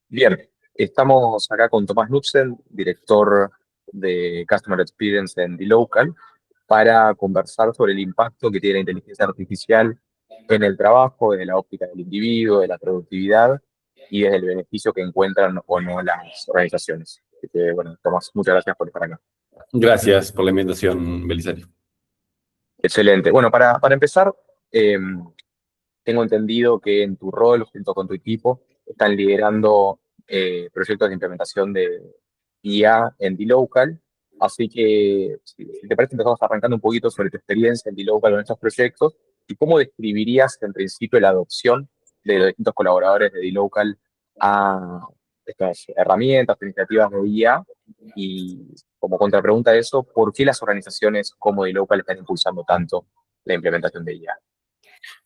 Bien, estamos acá con Tomás Knudsen, director de Customer Experience en dLocal, para conversar sobre el impacto que tiene la inteligencia artificial en el trabajo, desde la óptica del individuo, de la productividad y desde el beneficio que encuentran o no las organizaciones. Así que, bueno, Tomás, muchas gracias por estar acá. Gracias por la invitación, Belisario. Excelente. Bueno, para empezar, eh, tengo entendido que en tu rol, junto con tu equipo, están liderando proyectos de implementación de IA en dLocal. Así que, si te parece, empezamos arrancando un poquito sobre tu experiencia en dLocal en estos proyectos y cómo describirías en principio la adopción de los distintos colaboradores de dLocal a estas herramientas, iniciativas de IA. Y como contrapregunta a eso, ¿por qué las organizaciones como dLocal están impulsando tanto la implementación de IA?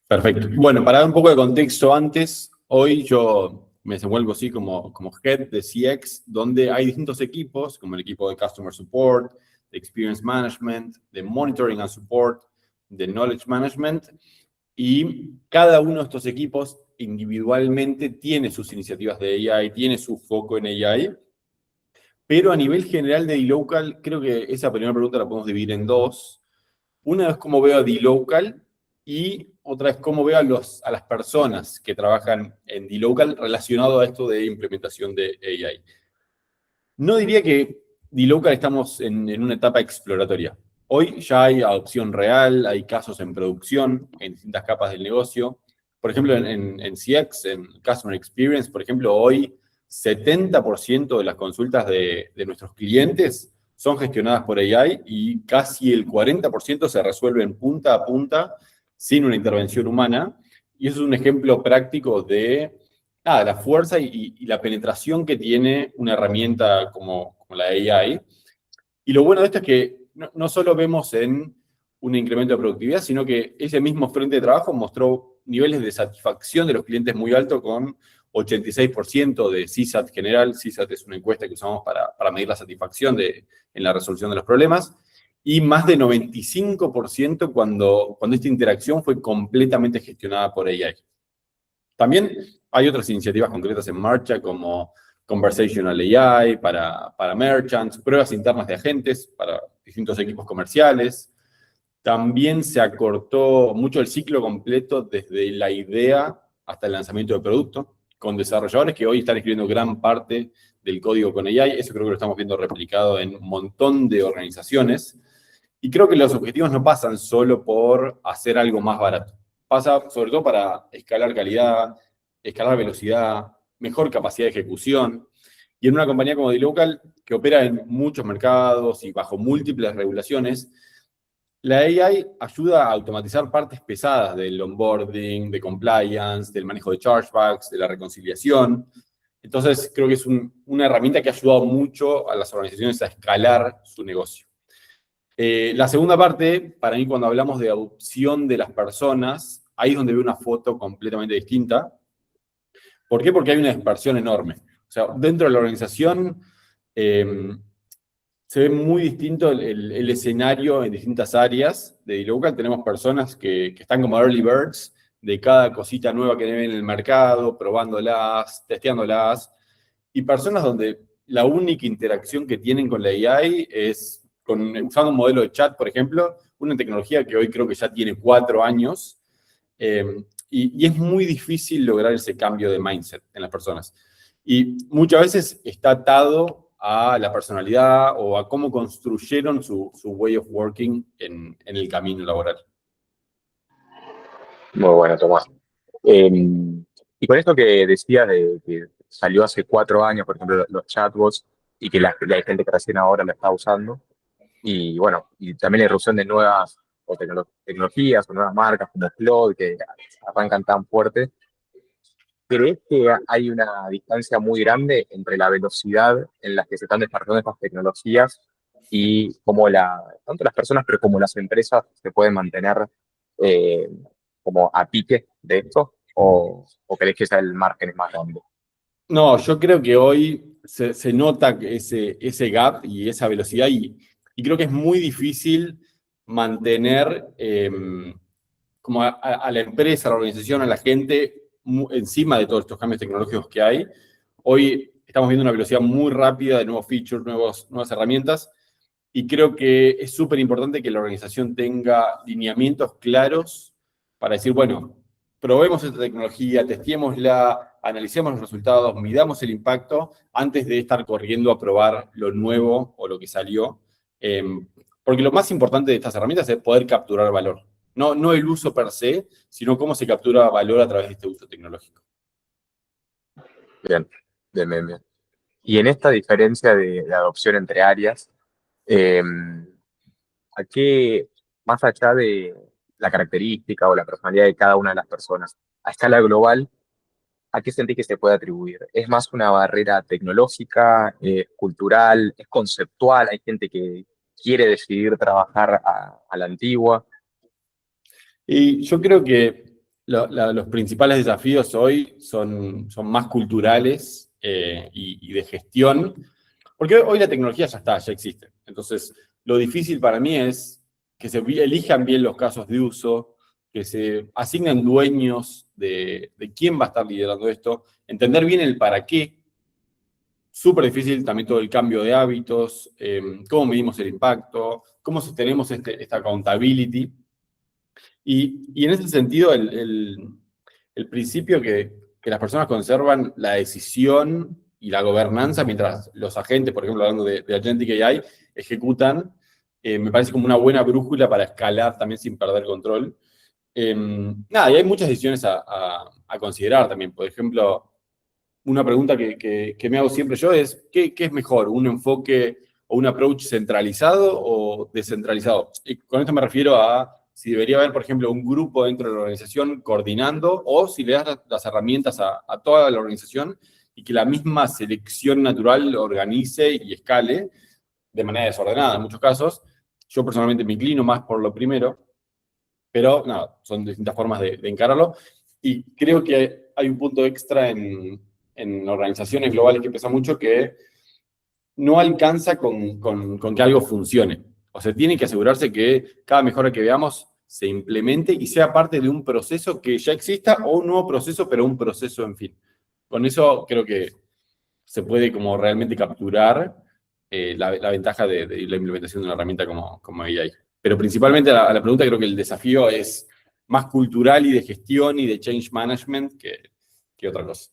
Perfecto. Bueno, para dar un poco de contexto antes, hoy yo me desenvuelvo así como head de CX, donde hay distintos equipos, como el equipo de Customer Support, de Experience Management, de Monitoring and Support, de Knowledge Management, y cada uno de estos equipos individualmente tiene sus iniciativas de AI, tiene su foco en AI, pero a nivel general de dLocal, creo que esa primera pregunta la podemos dividir en dos. Una es cómo veo a dLocal y otra es cómo veo a las personas que trabajan en dLocal relacionado a esto de implementación de AI. No diría que dLocal estamos en una etapa exploratoria. Hoy ya hay adopción real, hay casos en producción en distintas capas del negocio. Por ejemplo, en CX, en Customer Experience, por ejemplo, hoy 70% de las consultas de nuestros clientes son gestionadas por AI y casi el 40% se resuelven punta a punta sin una intervención humana. Y eso es un ejemplo práctico de la fuerza y la penetración que tiene una herramienta como la AI. Y lo bueno de esto es que no solo vemos en un incremento de productividad, sino que ese mismo frente de trabajo mostró niveles de satisfacción de los clientes muy altos con 86% de CSAT general. CSAT es una encuesta que usamos para medir la satisfacción en la resolución de los problemas. Y más de 95% cuando esta interacción fue completamente gestionada por AI. También hay otras iniciativas concretas en marcha como Conversational AI para merchants, pruebas internas de agentes para distintos equipos comerciales. También se acortó mucho el ciclo completo desde la idea hasta el lanzamiento del producto, con desarrolladores que hoy están escribiendo gran parte del código con AI. Eso creo que lo estamos viendo replicado en un montón de organizaciones. Y creo que los objetivos no pasan solo por hacer algo más barato. Pasa sobre todo para escalar calidad, escalar velocidad, mejor capacidad de ejecución. Y en una compañía como dLocal, que opera en muchos mercados y bajo múltiples regulaciones, la AI ayuda a automatizar partes pesadas del onboarding, de compliance, del manejo de chargebacks, de la reconciliación. Entonces, creo que es una herramienta que ha ayudado mucho a las organizaciones a escalar su negocio. La segunda parte, para mí, cuando hablamos de adopción de las personas, ahí es donde veo una foto completamente distinta. ¿Por qué? Porque hay una dispersión enorme. O sea, dentro de la organización se ve muy distinto el escenario en distintas áreas de dLocal. Tenemos personas que están como early birds de cada cosita nueva que ven en el mercado, probándolas, testeándolas, y personas donde la única interacción que tienen con la AI es usando un modelo de chat, por ejemplo, una tecnología que hoy creo que ya tiene 4 años, y es muy difícil lograr ese cambio de mindset en las personas. Y muchas veces está atado a la personalidad o a cómo construyeron su way of working en el camino laboral. Muy bueno, Tomás. Eh, y con esto que decías de que salió hace 4 años, por ejemplo, los chatbots, y que hay gente que recién ahora lo está usando, y bueno, y también la irrupción de nuevas tecnologías o nuevas marcas como Claude que arrancan tan fuerte, ¿crees que hay una distancia muy grande entre la velocidad en la que se están desarrollando estas tecnologías y cómo tanto las personas, pero como las empresas se pueden mantener eh, como a pique de esto? ¿O crees que el margen es más grande? No, yo creo que hoy se nota que ese gap y esa velocidad, y creo que es muy difícil mantener como a la empresa, a la organización, a la gente encima de todos estos cambios tecnológicos que hay, Hoy estamos viendo una velocidad muy rápida de nuevos features, nuevas herramientas, y creo que es súper importante que la organización tenga lineamientos claros para decir, bueno, probemos esta tecnología, testémosla, analicemos los resultados, midamos el impacto antes de estar corriendo a probar lo nuevo o lo que salió. Eh, Porque lo más importante de estas herramientas es poder capturar valor. No el uso per se, sino cómo se captura valor a través de este uso tecnológico. Bien, bien, bien, bien. Y en esta diferencia de adopción entre áreas, eh, ¿a qué, más allá de la característica o la personalidad de cada una de las personas, a escala global, a qué sentís que se puede atribuir? ¿Es más una barrera tecnológica, cultural, es conceptual? ¿Hay gente que quiere decidir trabajar a la antigua? Y yo creo que los principales desafíos hoy son más culturales y de gestión, porque hoy la tecnología ya está, ya existe. Entonces, lo difícil para mí es que se elijan bien los casos de uso, que se asignen dueños de quién va a estar liderando esto, entender bien el para qué. Súper difícil también todo el cambio de hábitos, cómo medimos el impacto, cómo sostenemos esta accountability. Y en ese sentido, el principio que las personas conservan la decisión y la gobernanza mientras los agentes, por ejemplo, hablando de Agentic AI, ejecutan, me parece como una buena brújula para escalar también sin perder control. Nada, y hay muchas decisiones a considerar también. Por ejemplo, una pregunta que me hago siempre yo es, ¿qué es mejor? ¿Un enfoque o un approach centralizado o descentralizado? Y con esto me refiero a si debería haber, por ejemplo, un grupo dentro de la organización coordinando o si le das las herramientas a toda la organización y que la misma selección natural organice y escale de manera desordenada en muchos casos. Yo personalmente me inclino más por lo primero, pero nada, son distintas formas de encararlo. Y creo que hay un punto extra en organizaciones globales que pesa mucho, que no alcanza con que algo funcione. O sea, tiene que asegurarse que cada mejora que veamos se implemente y sea parte de un proceso que ya exista o un nuevo proceso, pero un proceso en fin. Con eso creo que se puede como realmente capturar la ventaja de la implementación de una herramienta como AI. Pero principalmente a la pregunta creo que el desafío es más cultural y de gestión y de change management que otra cosa.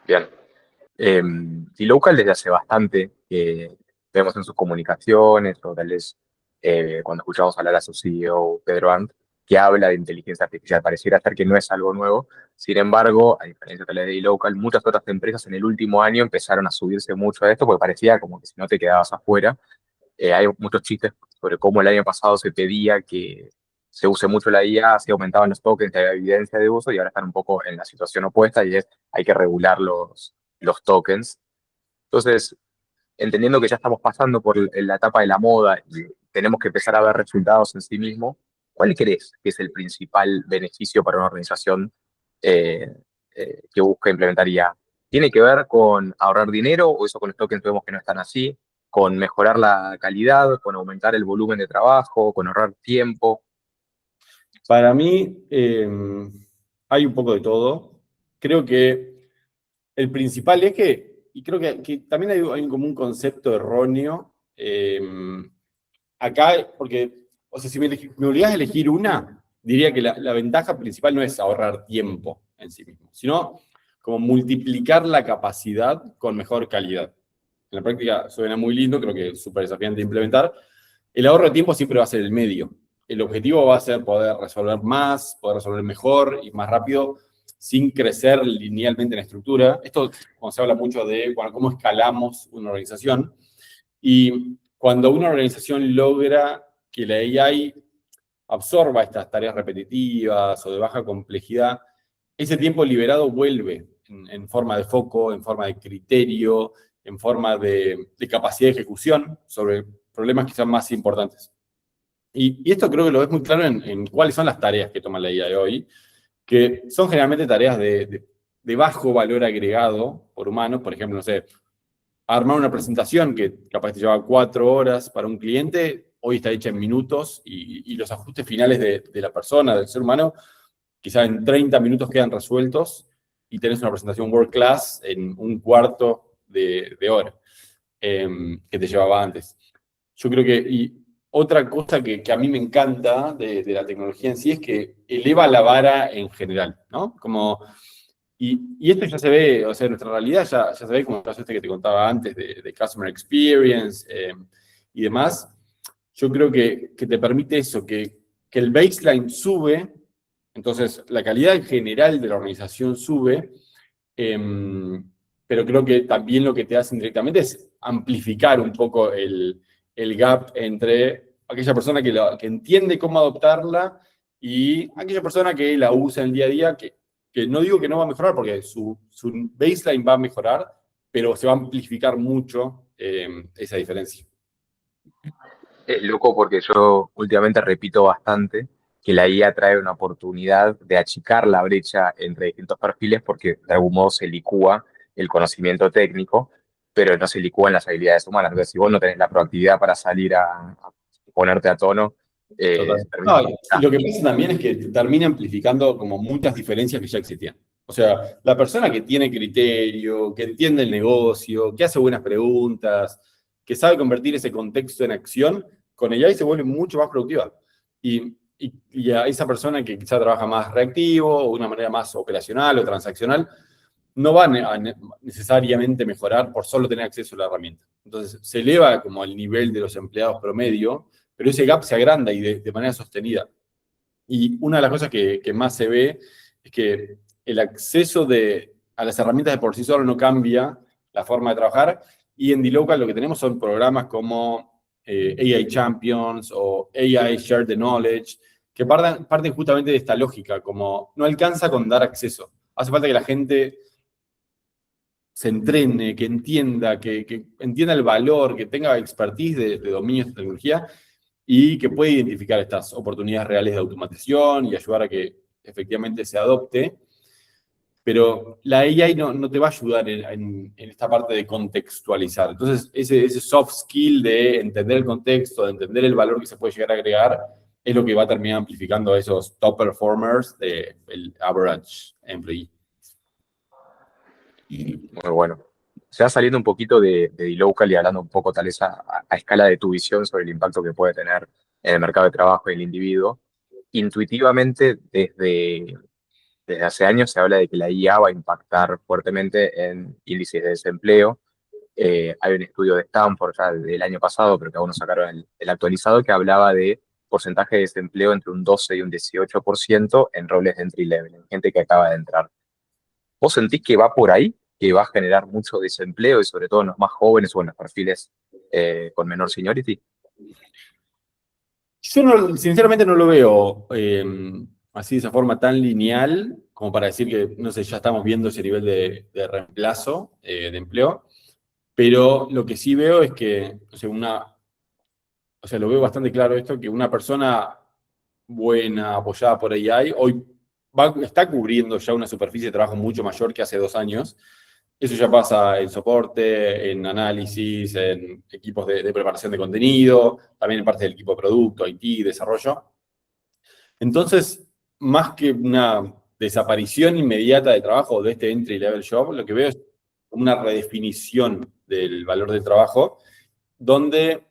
Bien. Eh, y Local desde hace bastante que vemos en sus comunicaciones, o tal vez cuando escuchamos hablar a su CEO, Pedro Arnt, que habla de inteligencia artificial. Pareciera ser que no es algo nuevo. Sin embargo, a diferencia tal vez de Local, muchas otras empresas en el último año empezaron a subirse mucho a esto porque parecía como que si no te quedabas afuera. Hay muchos chistes sobre cómo el año pasado se pedía que se use mucho la IA, se aumentaban los tokens, había evidencia de uso, y ahora están un poco en la situación opuesta y es hay que regular los tokens. Entonces, entendiendo que ya estamos pasando por la etapa de la moda y tenemos que empezar a ver resultados en sí mismo, ¿cuál crees que es el principal beneficio para una organización eh, que busca implementar IA? ¿Tiene que ver con ahorrar dinero o eso con los tokens vemos que no están así? ¿Con mejorar la calidad, con aumentar el volumen de trabajo, con ahorrar tiempo? Para mí hay un poco de todo. Creo que el principal eje, y creo que también hay como un concepto erróneo acá, porque, o sea, si me obligas a elegir una, diría que la ventaja principal no es ahorrar tiempo en sí mismo, sino como multiplicar la capacidad con mejor calidad. En la práctica suena muy lindo, creo que es súper desafiante de implementar. El ahorro de tiempo siempre va a ser el medio. El objetivo va a ser poder resolver más, poder resolver mejor y más rápido, sin crecer linealmente en la estructura. Esto, cuando se habla mucho de bueno, cómo escalamos una organización, y cuando una organización logra que la AI absorba estas tareas repetitivas o de baja complejidad, ese tiempo liberado vuelve en forma de foco, en forma de criterio, en forma de capacidad de ejecución sobre problemas quizás más importantes. Y esto creo que lo ves muy claro en cuáles son las tareas que toma la IA de hoy, que son generalmente tareas de bajo valor agregado por humanos. Por ejemplo, no sé, armar una presentación que capaz te lleva 4 horas para un cliente, hoy está hecha en minutos y los ajustes finales de la persona, del ser humano, quizá en 30 minutos quedan resueltos. y tenés una presentación world class en un cuarto de hora que te llevaba antes. Yo creo que, y otra cosa que a mí me encanta de la tecnología en sí es que eleva la vara en general, ¿no? Y esto ya se ve, o sea, en nuestra realidad ya se ve como el caso este que te contaba antes de Customer Experience y demás. Yo creo que te permite eso, que el baseline sube, entonces la calidad en general de la organización sube, pero creo que también lo que te hace indirectamente es amplificar un poco el gap entre aquella persona que entiende cómo adoptarla y aquella persona que la usa en el día a día, que no digo que no va a mejorar, porque su baseline va a mejorar, pero se va a amplificar mucho esa diferencia. Es loco porque yo últimamente repito bastante que la IA trae una oportunidad de achicar la brecha entre distintos perfiles porque de algún modo se licúa el conocimiento técnico, pero no se licúan las habilidades humanas. Entonces, si vos no tenés la proactividad para salir a ponerte a tono, Total. se termina. No, y lo que pasa también es que termina amplificando como muchas diferencias que ya existían. O sea, la persona que tiene criterio, que entiende el negocio, que hace buenas preguntas, que sabe convertir ese contexto en acción, con AI se vuelve mucho más productiva. Y a esa persona que quizá trabaja más reactivo o de una manera más operacional o transaccional, no va a necesariamente mejorar por solo tener acceso a la herramienta. Entonces, se eleva como el nivel de los empleados promedio, pero ese gap se agranda y de manera sostenida. Y una de las cosas que más se ve es que el acceso a las herramientas de por sí solo no cambia la forma de trabajar, y en dLocal lo que tenemos son programas como AI Champions o AI Share the Knowledge, que parten justamente de esta lógica, como no alcanza con dar acceso. Hace falta que la gente se entrene, que entienda el valor, que tenga expertise de dominios de tecnología y que pueda identificar estas oportunidades reales de automatización y ayudar a que efectivamente se adopte. Pero la AI no te va a ayudar en esta parte de contextualizar. Entonces, ese soft skill de entender el contexto, de entender el valor que se puede llegar a agregar, es lo que va a terminar amplificando a esos top performers del average employee. Muy bueno. Ya saliendo un poquito de dLocal y hablando un poco tal vez a escala de tu visión sobre el impacto que puede tener en el mercado de trabajo y el individuo, intuitivamente desde hace años se habla de que la IA va a impactar fuertemente en índices de desempleo. Hay un estudio de Stanford ya del año pasado, pero que aún no sacaron el actualizado, que hablaba de porcentaje de desempleo entre un 12 y un 18% en roles de entry level, en gente que acaba de entrar. ¿Vos sentís que va por ahí, que va a generar mucho desempleo y sobre todo en los más jóvenes o en los perfiles con menor seniority? Yo sinceramente no lo veo así de esa forma tan lineal como para decir que, no sé, ya estamos viendo ese nivel de reemplazo de empleo, pero lo que sí veo es que, o sea, lo veo bastante claro esto, que una persona buena, apoyada por AI, hoy está cubriendo ya una superficie de trabajo mucho mayor que hace 2 años. Eso ya pasa en soporte, en análisis, en equipos de preparación de contenido, también en parte del equipo de producto, IT, desarrollo. Entonces, más que una desaparición inmediata de trabajo de este entry level job, lo que veo es una redefinición del valor del trabajo, donde,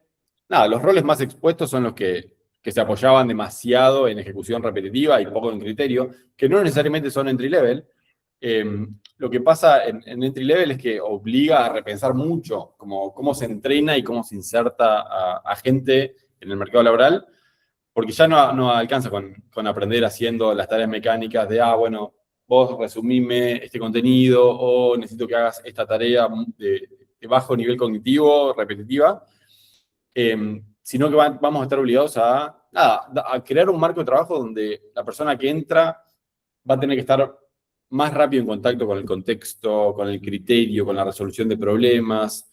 nada, los roles más expuestos son los que se apoyaban demasiado en ejecución repetitiva y poco en criterio, que no necesariamente son entry level. Lo que pasa en entry level es que obliga a repensar mucho cómo se entrena y cómo se inserta a gente en el mercado laboral, porque ya no alcanza con aprender haciendo las tareas mecánicas de, bueno, vos resumime este contenido o necesito que hagas esta tarea de bajo nivel cognitivo, repetitiva, sino que vamos a estar obligados a crear un marco de trabajo donde la persona que entra va a tener que estar más rápido en contacto con el contexto, con el criterio, con la resolución de problemas.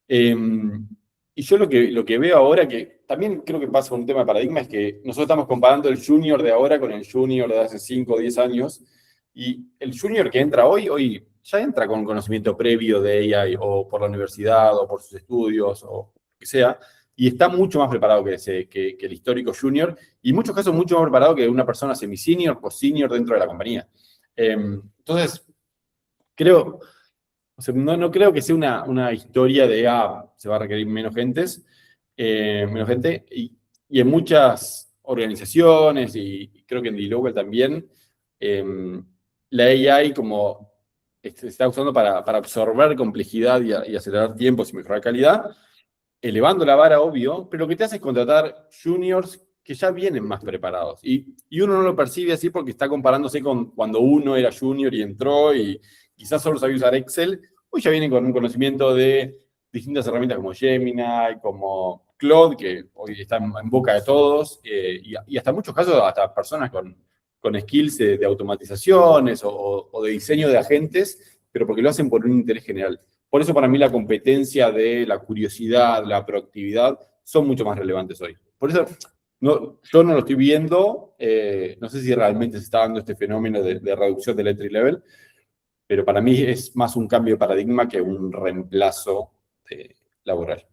Y yo lo que veo ahora, que también creo que pasa por un tema de paradigma, es que nosotros estamos comparando el junior de ahora con el junior de hace 5 o 10 años, y el junior que entra hoy ya entra con conocimiento previo de AI, o por la universidad, o por sus estudios, o lo que sea, y está mucho más preparado que el histórico junior, y en muchos casos mucho más preparado que una persona semi-senior o senior dentro de la compañía. Entonces, creo, o sea, no creo que sea una historia de, se va a requerir menos gente, y en muchas organizaciones, y creo que en D-Local también, eh, la AI como se está usando para absorber complejidad y acelerar tiempos y mejorar calidad, elevando la vara, obvio, pero lo que te hace es contratar juniors que ya vienen más preparados. Y uno no lo percibe así porque está comparándose con cuando uno era junior y entró y quizás solo sabía usar Excel. Hoy ya vienen con un conocimiento de distintas herramientas como Gemini, como Claude, que hoy está en boca de todos, y hasta en muchos casos hasta personas con skills de automatizaciones o de diseño de agentes, pero porque lo hacen por un interés general. Por eso para mí la competencia de la curiosidad, la proactividad, son mucho más relevantes hoy. Por eso yo no lo estoy viendo, no sé si realmente se está dando este fenómeno de reducción del entry level, pero para mí es más un cambio de paradigma que un reemplazo laboral.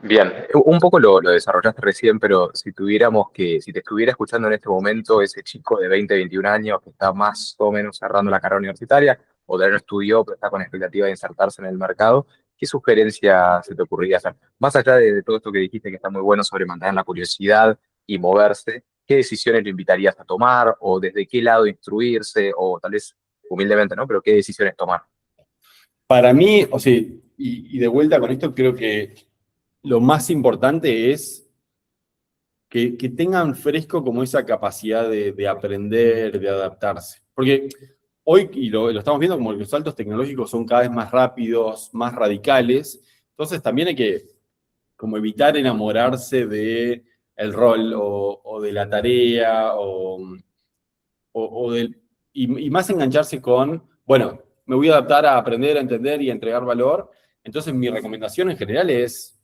Bien, un poco lo desarrollaste recién, pero si te estuviera escuchando en este momento ese chico de 20, 21 años que está más o menos cerrando la carrera universitaria, o todavía no estudió, pero está con expectativa de insertarse en el mercado, ¿qué sugerencia se te ocurriría hacer? Más allá de todo esto que dijiste que está muy bueno sobre mantener la curiosidad y moverse, ¿qué decisiones le invitarías a tomar, o desde qué lado instruirse, o tal vez humildemente, ¿no? Pero qué decisiones tomar? Para mí, o sea, y de vuelta con esto, creo que lo más importante es que tengan fresco como esa capacidad de aprender, de adaptarse. Porque hoy, y lo estamos viendo, como los saltos tecnológicos son cada vez más rápidos, más radicales, entonces también hay que como evitar enamorarse de el rol o de la tarea y más engancharse con, bueno, me voy a adaptar a aprender, a entender y a entregar valor. Entonces mi recomendación en general es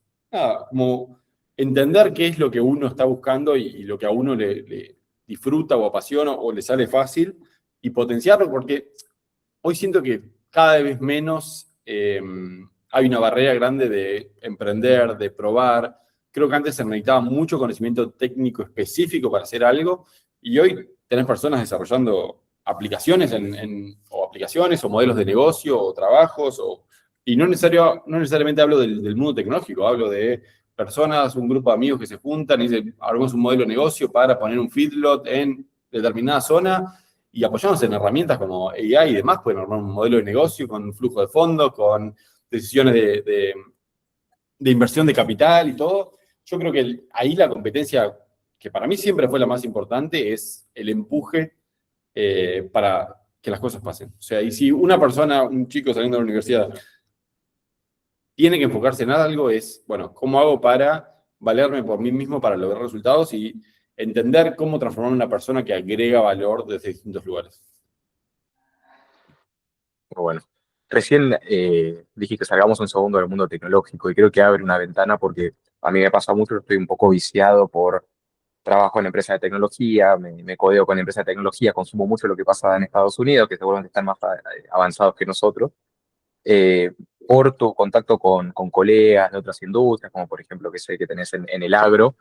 como entender qué es lo que uno está buscando y lo que a uno le disfruta o apasiona o le sale fácil y potenciarlo, porque hoy siento que cada vez menos hay una barrera grande de emprender, de probar. Creo que antes se necesitaba mucho conocimiento técnico específico para hacer algo y hoy tenés personas desarrollando aplicaciones o aplicaciones o modelos de negocio o trabajos y no necesariamente hablo del mundo tecnológico, hablo de personas, un grupo de amigos que se juntan y dicen, armamos un modelo de negocio para poner un feedlot en determinada zona y apoyándose en herramientas como AI y demás, pueden armar un modelo de negocio con flujo de fondos, con decisiones de inversión de capital y todo. Yo creo que ahí la competencia, que para mí siempre fue la más importante, es el empuje para que las cosas pasen. O sea, y si una persona, un chico saliendo de la universidad, tiene que enfocarse en algo, es, bueno, ¿cómo hago para valerme por mí mismo para lograr resultados y entender cómo transformar a una persona que agrega valor desde distintos lugares? Muy bueno. Recién dije que salgamos un segundo del mundo tecnológico y creo que abre una ventana porque a mí me pasa mucho, estoy un poco viciado por trabajo en empresas de tecnología, me codeo con empresas de tecnología, consumo mucho lo que pasa en Estados Unidos, que seguramente están más avanzados que nosotros, eh, por tu contacto con colegas de otras industrias, como por ejemplo que sé que tenés en el agro.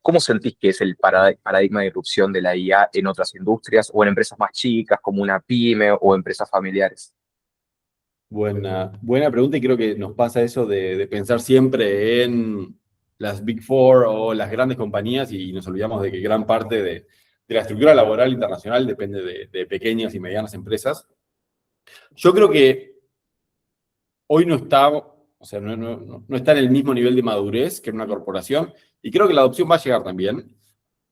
¿Cómo sentís que es el paradigma de irrupción de la IA en otras industrias o en empresas más chicas como una pyme o empresas familiares? Buena pregunta y creo que nos pasa eso de pensar siempre en las Big Four o las grandes compañías y nos olvidamos de que gran parte de la estructura laboral internacional depende de pequeñas y medianas empresas. Yo creo que hoy no está, o sea, no está en el mismo nivel de madurez que en una corporación y creo que la adopción va a llegar también,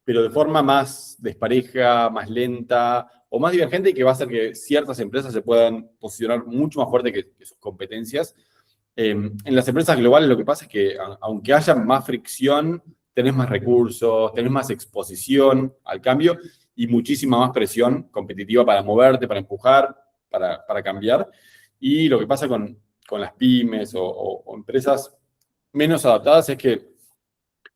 pero de forma más despareja, más lenta o más divergente y que va a hacer que ciertas empresas se puedan posicionar mucho más fuerte que sus competencias. En las empresas globales lo que pasa es que aunque haya más fricción, tenés más recursos, tenés más exposición al cambio y muchísima más presión competitiva para moverte, para empujar, para cambiar. Y lo que pasa con las pymes o empresas menos adaptadas es que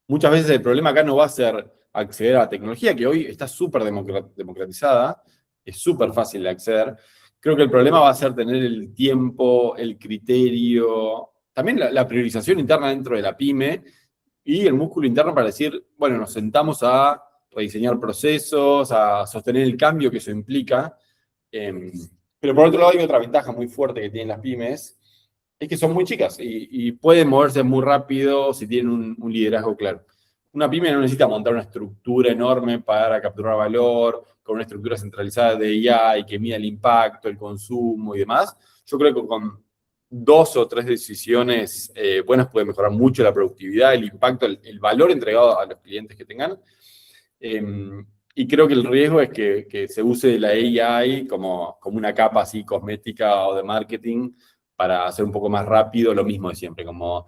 muchas veces el problema acá no va a ser acceder a la tecnología, que hoy está súper democratizada, es súper fácil de acceder. Creo que el problema va a ser tener el tiempo, el criterio, también la priorización interna dentro de la pyme y el músculo interno para decir, bueno, nos sentamos a rediseñar procesos, a sostener el cambio que eso implica. Pero por otro lado hay otra ventaja muy fuerte que tienen las pymes, es que son muy chicas y pueden moverse muy rápido si tienen un liderazgo claro. Una pyme no necesita montar una estructura enorme para capturar valor, con una estructura centralizada de IA y que mida el impacto, el consumo y demás. Yo creo que con 2 o 3 decisiones buenas puede mejorar mucho la productividad, el impacto, el valor entregado a los clientes que tengan. Y creo que el riesgo es que se use la AI como una capa así cosmética o de marketing para hacer un poco más rápido lo mismo de siempre, como,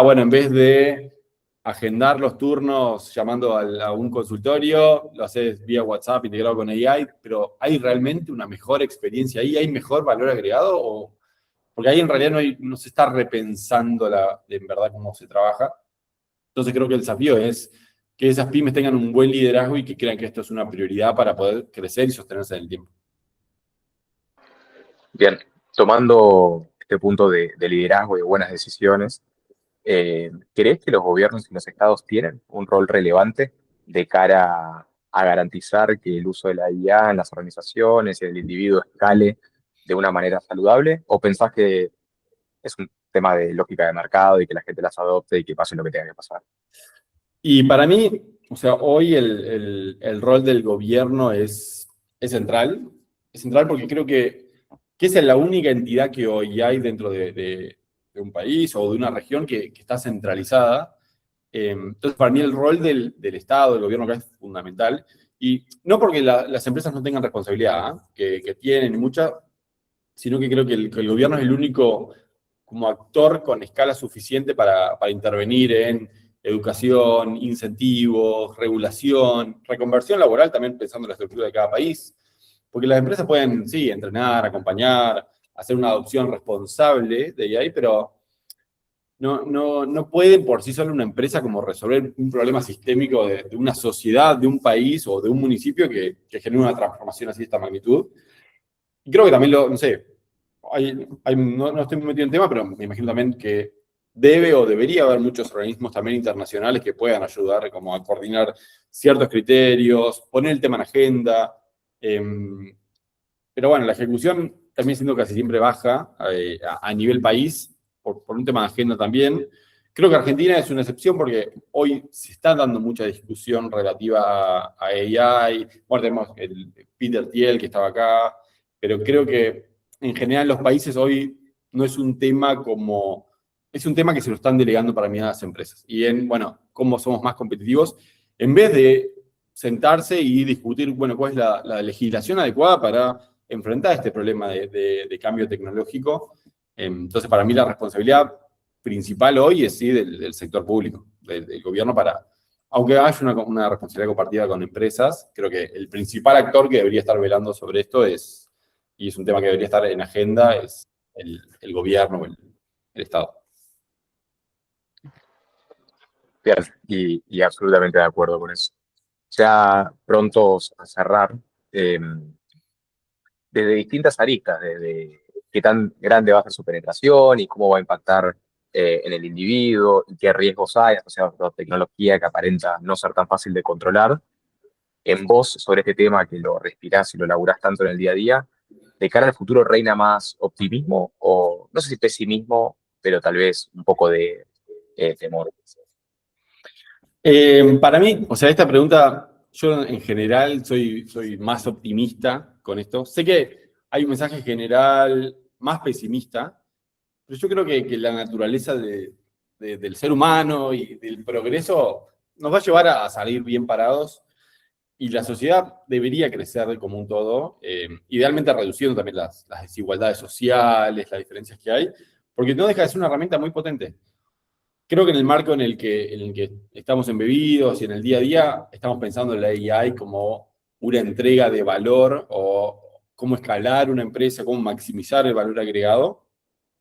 bueno, en vez de agendar los turnos llamando a un consultorio, lo haces vía WhatsApp integrado con AI, pero ¿hay realmente una mejor experiencia ahí? ¿Hay mejor valor agregado? Porque ahí en realidad no se está repensando en verdad cómo se trabaja. Entonces creo que el desafío es que esas pymes tengan un buen liderazgo y que crean que esto es una prioridad para poder crecer y sostenerse en el tiempo. Bien, tomando este punto de liderazgo y de buenas decisiones, ¿crees que los gobiernos y los estados tienen un rol relevante de cara a garantizar que el uso de la IA en las organizaciones y el individuo escale de una manera saludable? ¿O pensás que es un tema de lógica de mercado y que la gente las adopte y que pase lo que tenga que pasar? Y para mí, o sea, hoy el rol del gobierno es central. Es central porque creo que esa es la única entidad que hoy hay dentro de un país o de una región que está centralizada. Entonces, para mí el rol del Estado, del gobierno acá es fundamental. Y no porque las empresas no tengan responsabilidad, que tienen mucha, sino que creo que el gobierno es el único como actor con escala suficiente para intervenir en educación, incentivos, regulación, reconversión laboral, también pensando en la estructura de cada país, porque las empresas pueden, sí, entrenar, acompañar, hacer una adopción responsable de AI, pero no pueden por sí sola una empresa como resolver un problema sistémico de una sociedad, de un país o de un municipio que genera una transformación así de esta magnitud. Y creo que también no sé, no estoy muy metido en tema, pero me imagino también que debe o debería haber muchos organismos también internacionales que puedan ayudar como a coordinar ciertos criterios, poner el tema en agenda. Pero bueno, la ejecución también siendo casi siempre baja a nivel país, por un tema de agenda también. Creo que Argentina es una excepción porque hoy se está dando mucha discusión relativa a AI. Bueno, tenemos el Peter Thiel que estaba acá, pero creo que en general los países hoy no es un tema como... Es un tema que se lo están delegando para mí a las empresas. Y bueno, cómo somos más competitivos, en vez de sentarse y discutir, bueno, cuál es la legislación adecuada para enfrentar este problema de cambio tecnológico. Entonces, para mí la responsabilidad principal hoy es sí del sector público, del gobierno aunque haya una responsabilidad compartida con empresas, creo que el principal actor que debería estar velando sobre esto y es un tema que debería estar en agenda, es el gobierno o el Estado. Bien, y absolutamente de acuerdo con eso. Ya prontos a cerrar, eh, desde distintas aristas, desde qué tan grande va a ser su penetración y cómo va a impactar en el individuo y qué riesgos hay asociados a la tecnología que aparenta no ser tan fácil de controlar. En vos, sobre este tema que lo respirás y lo laburás tanto en el día a día, ¿de cara al futuro reina más optimismo o, no sé si pesimismo, pero tal vez un poco de temor? Para mí, o sea, esta pregunta, yo en general soy más optimista con esto. Sé que hay un mensaje general más pesimista, pero yo creo que la naturaleza del ser humano y del progreso nos va a llevar a salir bien parados y la sociedad debería crecer como un todo, idealmente reduciendo también las desigualdades sociales, las diferencias que hay, porque no deja de ser una herramienta muy potente. Creo que en el marco en el que estamos embebidos y en el día a día, estamos pensando en la AI como una entrega de valor o cómo escalar una empresa, cómo maximizar el valor agregado.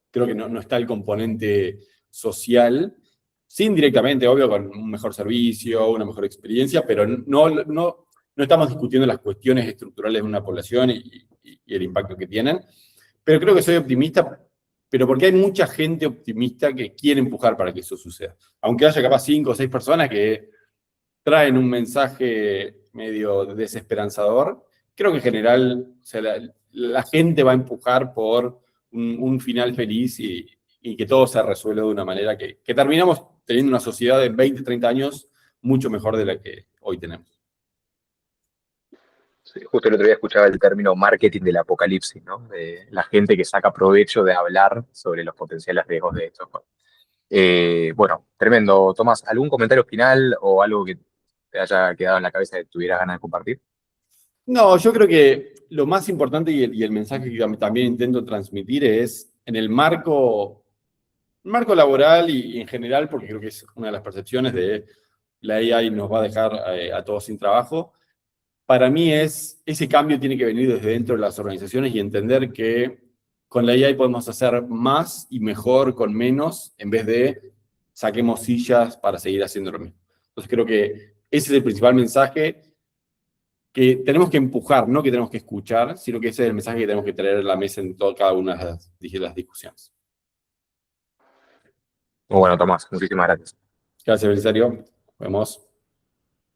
Creo que no está el componente social, sin directamente, obvio, con un mejor servicio, una mejor experiencia, pero no estamos discutiendo las cuestiones estructurales de una población y el impacto que tienen. Pero creo que soy optimista, pero porque hay mucha gente optimista que quiere empujar para que eso suceda. Aunque haya capaz 5 o 6 personas que traen un mensaje medio desesperanzador, creo que en general, o sea, la gente va a empujar por un final feliz y que todo se resuelva de una manera que terminamos teniendo una sociedad de 20, 30 años mucho mejor de la que hoy tenemos. Sí, justo el otro día escuchaba el término marketing del apocalipsis, ¿no? De la gente que saca provecho de hablar sobre los potenciales riesgos de esto. Bueno, tremendo. Tomás, ¿algún comentario final o algo que te haya quedado en la cabeza que tuviera ganas de compartir? No, yo creo que lo más importante y el mensaje que también intento transmitir es en el marco laboral y en general, porque creo que es una de las percepciones de la AI nos va a dejar a todos sin trabajo. Para mí ese cambio tiene que venir desde dentro de las organizaciones y entender que con la AI podemos hacer más y mejor con menos en vez de saquemos sillas para seguir haciendo lo mismo. Entonces creo que ese es el principal mensaje que tenemos que empujar, no que tenemos que escuchar, sino que ese es el mensaje que tenemos que traer a la mesa en cada una de las discusiones. Muy bueno, Tomás, muchísimas gracias. Gracias, Belisario. Nos vemos.